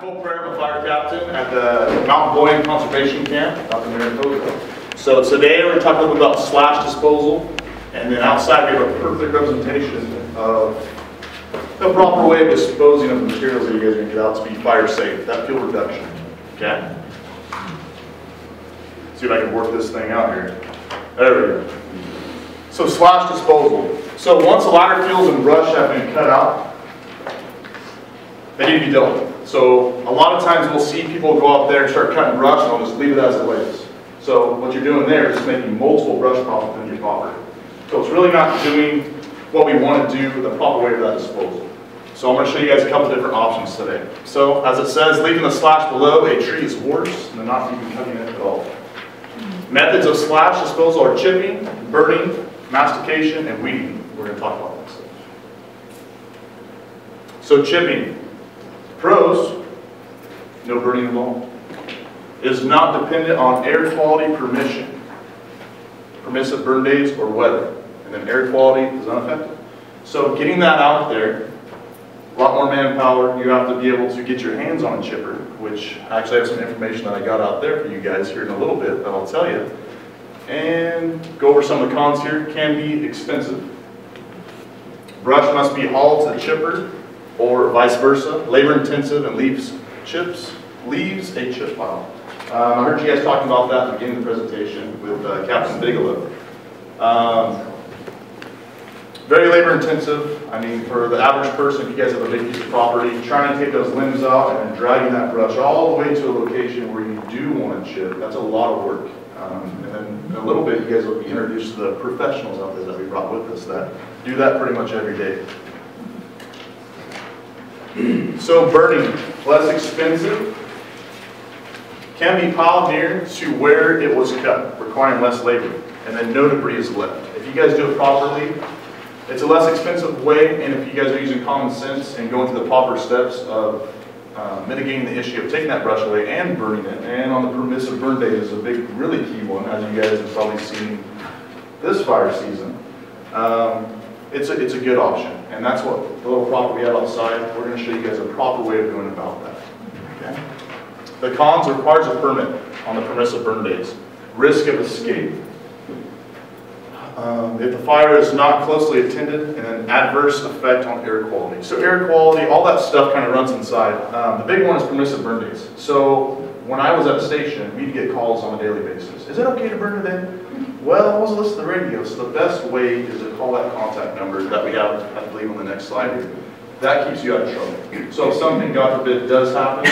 Periera, I'm a fire captain at the Mountain Boyne Conservation Camp up in Mariposa. So today we're talking a little bit about slash disposal, and then outside we have a perfect representation of the proper way of disposing of the materials that you guys are going to get out to be fire safe, that fuel reduction. Okay? See if I can work this thing out here. There we go. So slash disposal. So once the ladder fuels and brush have been cut out, they need to be dealt with. So a lot of times we'll see people go up there and start cutting brush and they'll just leave it as it lays. So what you're doing there is making multiple brush piles within your property. So it's really not doing what we want to do the proper way of that disposal. So I'm going to show you guys a couple different options today. So as it says, leaving the slash below a tree is worse than not even cutting it at all. Methods of slash disposal are chipping, burning, mastication, and weeding. We're going to talk about that stuff. So chipping. Pros, no burning involved. Is not dependent on air quality permission, permissive burn days, or weather. And then air quality is unaffected. So getting that out there, a lot more manpower. You have to be able to get your hands on a chipper, which I actually have some information that I got out there for you guys here in a little bit that I'll tell you. And go over some of the cons here. Can be expensive. Brush must be hauled to the chipper, or vice versa. Labor intensive and leaves a chip pile. I heard you guys talking about that at the beginning of the presentation with Captain Bigelow. Very labor intensive. I mean, for the average person, if you guys have a big piece of property, trying to take those limbs out and then dragging that brush all the way to a location where you do want to chip, that's a lot of work. And then in a little bit, you guys will be introduced to the professionals out there that we brought with us that do that pretty much every day. So burning, less expensive, can be piled near to where it was cut, requiring less labor, and then no debris is left. If you guys do it properly, it's a less expensive way, and if you guys are using common sense and going through the proper steps of mitigating the issue of taking that brush away and burning it, and on the permissive burn date is a big, really key one, as you guys have probably seen this fire season. It's a good option, and that's what the little prop we have outside. We're going to show you guys a proper way of going about that. Okay? The cons requires a permit on the permissive burn days. Risk of escape. If the fire is not closely attended, and an adverse effect on air quality. So air quality, all that stuff kind of runs inside. The big one is permissive burn days. So when I was at the station, we'd get calls on a daily basis. Is it okay to burn today? Well, I was listening to the radio, so the best way is to call that contact number that we have, I believe, on the next slide here. That keeps you out of trouble. So if something, God forbid, does happen,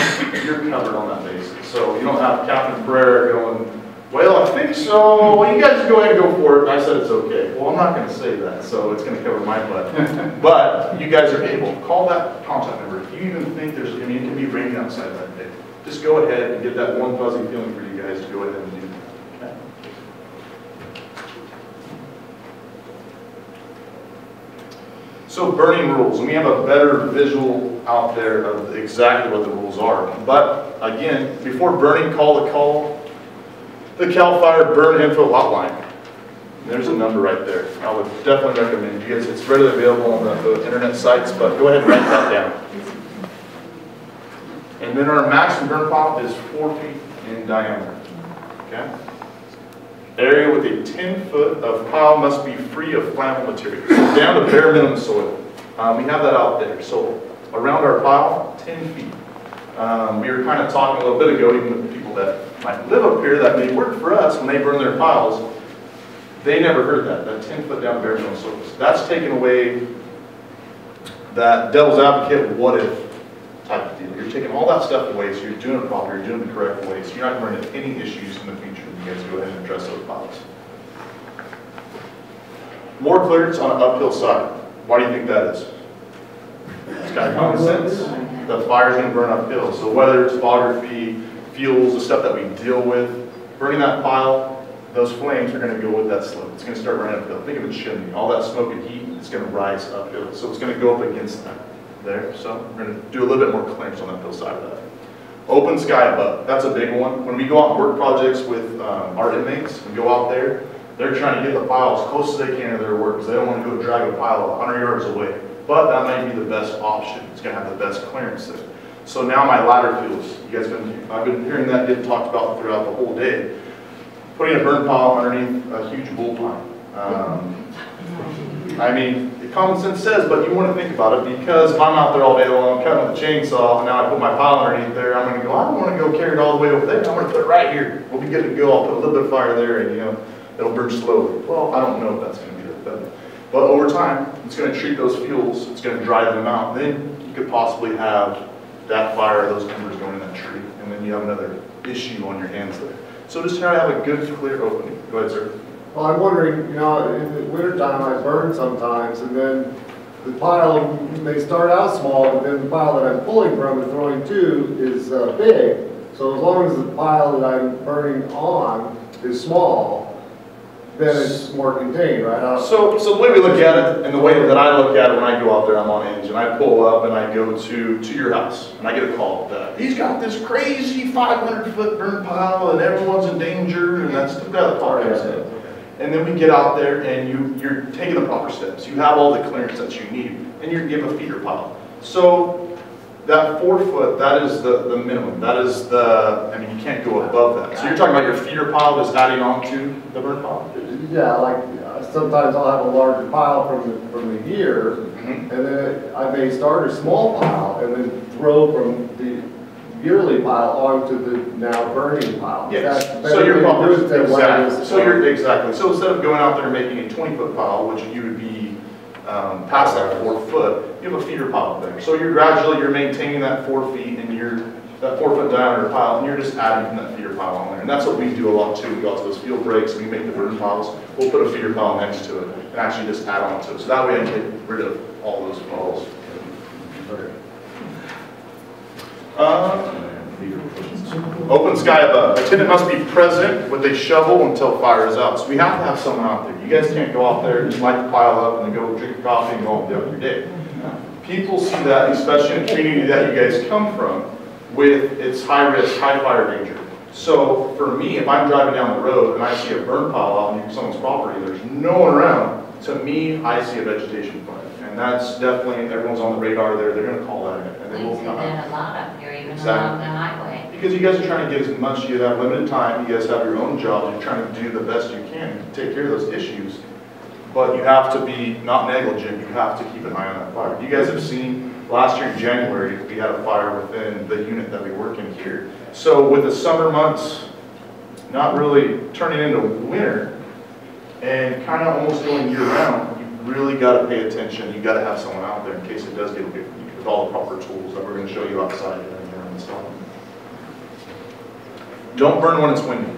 you're covered on that basis. So you don't have Captain Periera going, well, I think so. Well, you guys go ahead and go for it. And I said it's okay. Well, I'm not going to say that, so it's going to cover my butt. But you guys are able to call that contact number. If you even think there's, I mean, it can be raining outside that day. Just go ahead and get that warm, fuzzy feeling for you guys to go ahead and do that. Okay? So burning rules, and we have a better visual out there of exactly what the rules are. But again, before burning, call the CalFire Burn Info Hotline. There's a number right there. I would definitely recommend you guys. It's readily available on the internet sites, but go ahead and write that down. And then our maximum burn pile is 4 feet in diameter. Okay? Area with a 10-foot of pile must be free of flammable materials. So down to bare minimum soil. We have that out there. So around our pile, 10 feet. We were kind of talking a little bit ago, even with people that might live up here that may work for us when they burn their piles. They never heard that 10-foot down bare minimum soil. That's taken away that devil's advocate, what if type of deal. You're taking all that stuff away, so you're doing it properly, you're doing it the correct way, so you're not going to run into any issues in the future. You guys go ahead and address those piles. More clearance on an uphill side. Why do you think that is? It's kind of common sense. The fire's going to burn uphill. So whether it's topography, fuels, the stuff that we deal with, burning that pile, those flames are going to go with that slope. It's going to start running uphill. Think of a chimney. All that smoke and heat is going to rise uphill. So it's going to go up against that. There, so we're going to do a little bit more clearance on that uphill side of that. Open sky above, that's a big one. When we go out and work projects with our inmates, we go out there, they're trying to get the pile as close as they can to their work because they don't want to go drag a pile 100 yards away. But that might be the best option. It's going to have the best clearance there. So now my ladder fuels. I've been hearing that get talked about throughout the whole day. Putting a burn pile underneath a huge bull pine. I mean, common sense says, but you want to think about it, because if I'm out there all day long cutting with a chainsaw, and now I put my pile underneath there, I'm going to go, I don't want to go carry it all the way over there. I'm going to put it right here. We'll be good to go. I'll put a little bit of fire there, and it'll burn slowly. Well, I don't know if that's going to be the best. But over time, it's going to treat those fuels, it's going to dry them out. Then you could possibly have that fire, those embers going in that tree, and then you have another issue on your hands there. So just try to have a good, clear opening. Go ahead, sir. Well, I'm wondering, in the wintertime I burn sometimes, and then the pile may start out small, but then the pile that I'm pulling from and throwing to is big. So as long as the pile that I'm burning on is small, then it's more contained, right? So the way we look at it, and the way that I look at it when I go out there, I'm on engine, I pull up and I go to your house, and I get a call that he's got this crazy 500-foot burn pile, and everyone's in danger, and that's the call comes in. And then we get out there, and you're taking the proper steps. You have all the clearance that you need, and you give a feeder pile. So that 4 foot, that is the minimum. That is you can't go above that. So you're talking about your feeder pile just adding on to the burn pile? Yeah, like sometimes I'll have a larger pile from the year, and then I may start a small pile and then throw from the yearly pile onto the now burning pile. Yes. So you're exactly. So instead of going out there and making a 20-foot pile, which you would be past that 4 foot, you have a feeder pile there. So you're maintaining that 4 feet and that 4 foot diameter pile, and you're just adding from that feeder pile on there. And that's what we do a lot too. We go out to those field breaks, we make the burn piles, we'll put a feeder pile next to it and actually just add on to it. So that way I can get rid of all those piles. Open sky above. A tenant must be present with a shovel until fire is out. So we have to have someone out there. You guys can't go out there and just light the pile up and then go drink your coffee and go on with your day. People see that, especially in the community that you guys come from, with its high risk, high fire danger. So for me, if I'm driving down the road and I see a burn pile out on someone's property, there's no one around, to me, I see a vegetation fire. And that's definitely, everyone's on the radar there, they're going to call that in, and they will come out. We've seen that a lot up here, even along the highway. Because you guys are trying to get as much, you have limited time, you guys have your own jobs, you're trying to do the best you can to take care of those issues. But you have to be not negligent, you have to keep an eye on that fire. You guys have seen, last year in January, we had a fire within the unit that we work in here. So with the summer months not really turning into winter, and kind of almost going year round, you really got to pay attention. You got to have someone out there in case it does get a big leak with all the proper tools that we're going to show you outside and stuff. Don't burn when it's windy.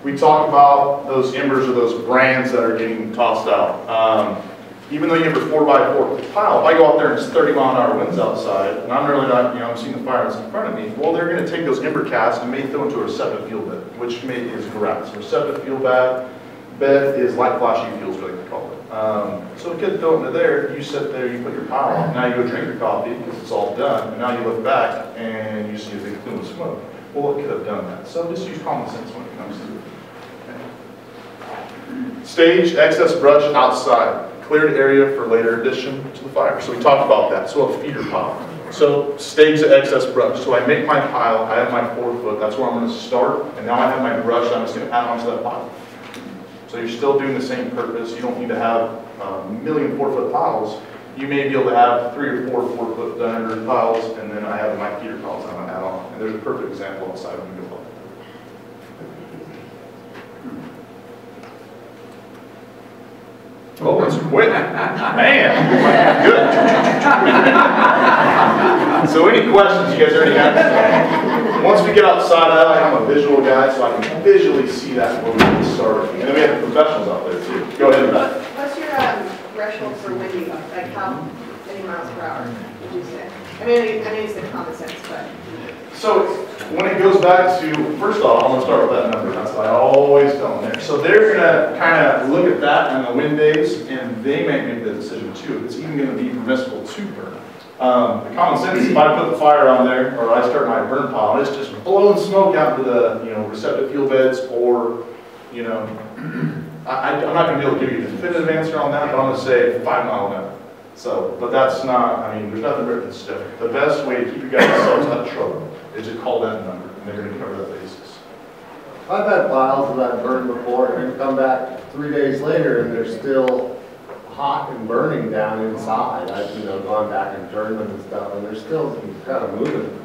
We talk about those embers or those brands that are getting tossed out. Even though you have a 4x4 pile, if I go out there and it's 30-mile-an-hour winds outside, and I'm really not, I'm seeing the fire that's in front of me, well, they're going to take those ember casts and may throw into a receptive fuel bed, which is grass. A receptive fuel bed is light flashy fuels, we like to call it. So it could throw into there, you sit there, you put your pile on, now you go drink your coffee because it's all done, and now you look back and you see a big plume of smoke. Well, it could have done that. So just use common sense when it comes to it. Stage excess brush outside. Cleared area for later addition to the fire. So we talked about that. So a feeder pile. So stage the excess brush. So I make my pile, I have my 4 foot, that's where I'm going to start, and now I have my brush I'm just going to add onto that pile. So you're still doing the same purpose. You don't need to have a million 4 foot piles. You may be able to have 3 or 4 4 foot diameter piles, and then I have my feeder piles I'm going to add on. And there's a perfect example outside when we go up. Oh, that's quick. Man, good. So any questions you guys already have? Once we get outside, I'm a visual guy, so I can visually see that when we get started. And then we have the professionals out there too. Go ahead, Beth. What's your threshold for windy? Like how many miles per hour would you say? I mean you said common sense, but... So when it goes back to, first off, I'm going to start with that number. That's what I always tell them there. So they're going to kind of look at that on the wind days, and they may make the decision too. If it's even going to be permissible to burn. The common sense is if I put the fire on there, or I start my burn pile, and it's just blowing smoke out into the receptive fuel beds, or I'm not going to be able to give you a definitive answer on that, but I'm going to say 5 mile an hour. So, but that's not, I mean, there's nothing written in stone. The best way to keep you guys yourselves out of trouble is to call that number, and they're gonna cover that basis. I've had piles that I've burned before and come back 3 days later and they're still hot and burning down inside. I've, you know, gone back and turned them and stuff, and they're still kind of moving.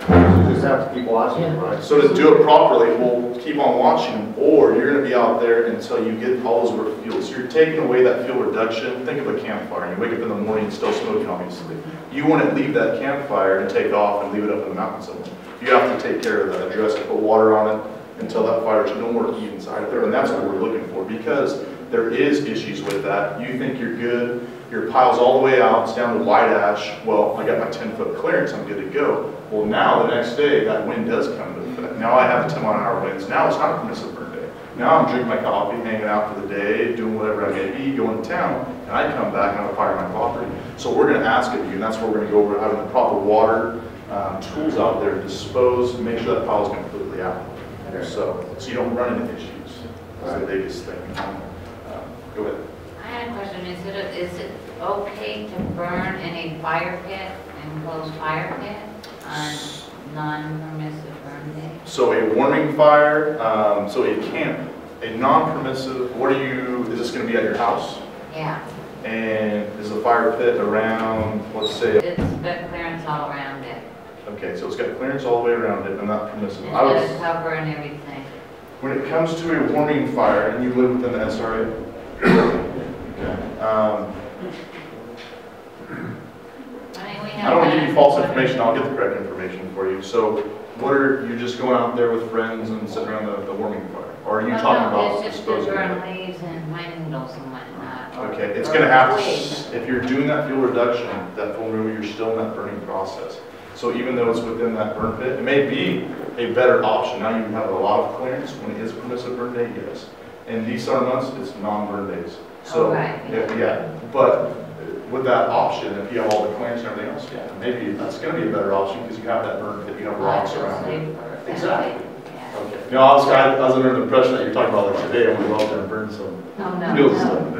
You just have to keep watching them, right? So to do it properly, we'll keep on watching, or you're gonna be out there until you get all those fuel. So you're taking away that fuel reduction. Think of a campfire. You wake up in the morning, it's still smoking, obviously. You wouldn't leave that campfire and take off and leave it up in the mountain somewhere. You have to take care of that, address it, put water on it until that fire's no more heat inside of there, and that's what we're looking for, because there is issues with that. You think you're good, your pile's all the way out, it's down to white ash. Well, I got my 10-foot clearance, I'm good to go. Well, now the next day, that wind does come into effect. Now I have 10-mile-an-hour winds. Now it's not a permissive burn day. Now I'm drinking my coffee, hanging out for the day, doing whatever I may be, going to town, and I come back and I have a fire on my property. So we're gonna ask of you, and that's where we're gonna go over having the proper water, tools out there to dispose and make sure that pile is completely out. So you don't run into issues. That's the biggest thing. Go ahead. I had a question, is it okay to burn in a fire pit, enclosed fire pit, on non-permissive burn day? So a warming fire, so a camp, a non-permissive, is this gonna be at your house? Yeah. And is the fire pit around, let's say? It's got clearance all around it. Okay, so it's got clearance all the way around it and not permissive. It's got a cover and everything. When it comes to a warming fire, and you live within the SRA, I don't want to give you false information, I'll get the correct information for you. So what are you just going out there with friends and sitting around the warming fire? Or are you talking about it's just disposing? to burn leaves and pine needles and whatnot. Okay, it's going to have to, if you're doing that fuel reduction, that fuel removal, you're still in that burning process. So even though it's within that burn pit, it may be a better option. Now you have a lot of clearance when it is a permissive burn day, yes. In these summer months, it's non-burn days. So, yeah, but with that option, if you have all the clearance and everything else, yeah, maybe that's going to be a better option because you have that burn pit, you have rocks around it. Exactly. Okay. No, I was under the impression that you're talking about like today, I'm going to go out there and burn some fuel stuff.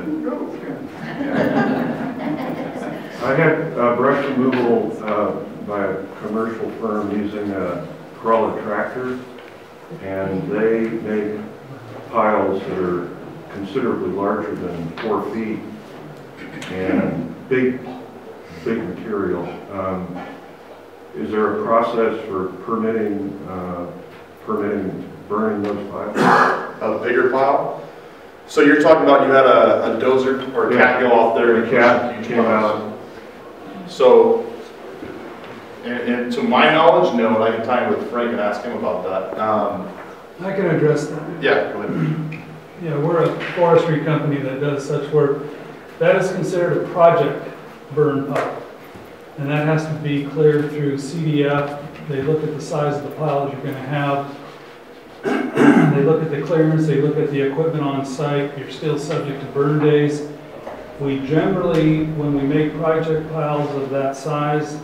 I had brush removal by a commercial firm using a crawler tractor, and they make piles that are considerably larger than 4 feet and big material. Is there a process for permitting burning those piles? A bigger pile? So you're talking about you had a dozer or a cat go off there and a cat came out. So, and to my knowledge, no, and I can tie in with Frank and ask him about that. I can address that. Yeah, go ahead. Yeah, we're a forestry company that does such work. That is considered a project burn pile. And that has to be cleared through CDF. They look at the size of the piles you're going to have. They look at the clearance, they look at the equipment on site. You're still subject to burn days. We generally, when we make project piles of that size,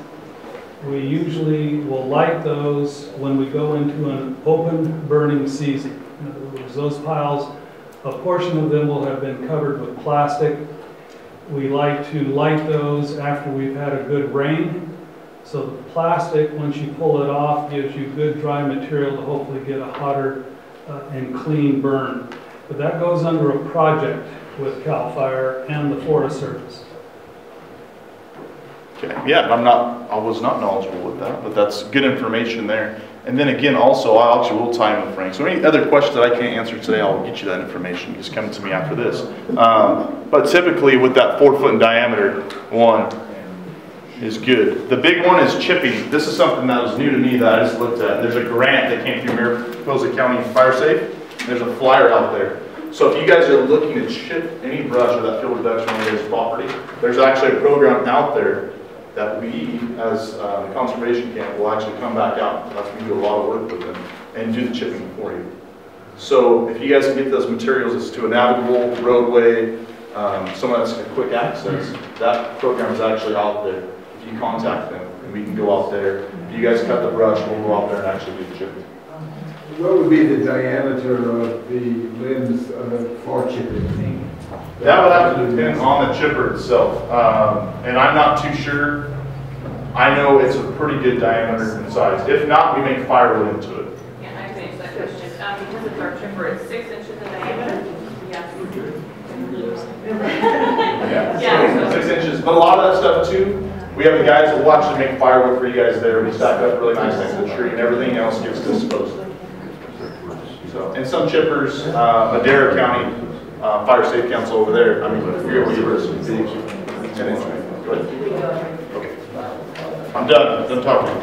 we usually will light those when we go into an open burning season. In other words, those piles, a portion of them will have been covered with plastic. We like to light those after we've had a good rain. So the plastic, once you pull it off, gives you good dry material to hopefully get a hotter and clean burn. But that goes under a project with CalFire and the Forest Service. Okay. Yeah, I was not knowledgeable with that, but that's good information there. And then again, also, I actually will tie in with Frank. So any other questions that I can't answer today, I'll get you that information. Just come to me after this. But typically with that 4 foot in diameter one is good. The big one is chipping. This is something that was new to me that I just looked at. There's a grant that came through Mariposa County Fire Safe. There's a flyer out there. So if you guys are looking to chip any brush or that fuel reduction on your property, there's actually a program out there that we, as the conservation camp, will actually come back out. That's when we do a lot of work with them and do the chipping for you. So if you guys can get those materials, it's to a navigable roadway, someone that's a quick access, that program is actually out there. If you contact them, and we can go out there. If you guys cut the brush, we'll go out there and actually do the chipping. What would be the diameter of the limbs for chipping? That would have to depend on the chipper itself, and I'm not too sure. I know it's a pretty good diameter and size. If not, we make firewood into it. Yeah, I can answer that question. Because it's our chipper, it's 6 inches in diameter. Yes. Yeah, 6 inches. But a lot of that stuff too, we have the guys that watch and make firewood for you guys there. We stack up really nice next to the tree, and everything else gets disposed. So, and some chippers, Madera County Fire Safe Council over there. I mean, if you're able to use big 10-inch. Go ahead. Okay. I'm done talking.